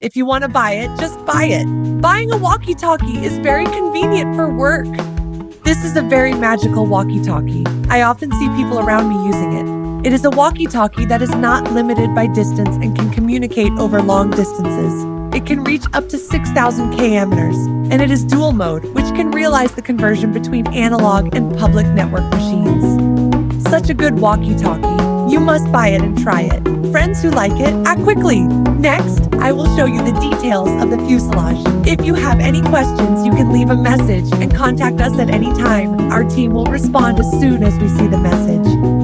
If you want to buy it, just buy it. Buying a walkie-talkie is very convenient for work. This is a very magical walkie-talkie. I often see people around me using it. It is a walkie-talkie that is not limited by distance and can communicate over long distances. It can reach up to 6,000 kilometers, and it is dual mode, which can realize the conversion between analog and public network machines. Such a good walkie-talkie. You must buy it and try it. Friends who like it, act quickly. Next, I will show you the details of the fuselage. If you have any questions, you can leave a message and contact us at any time. Our team will respond as soon as we see the message.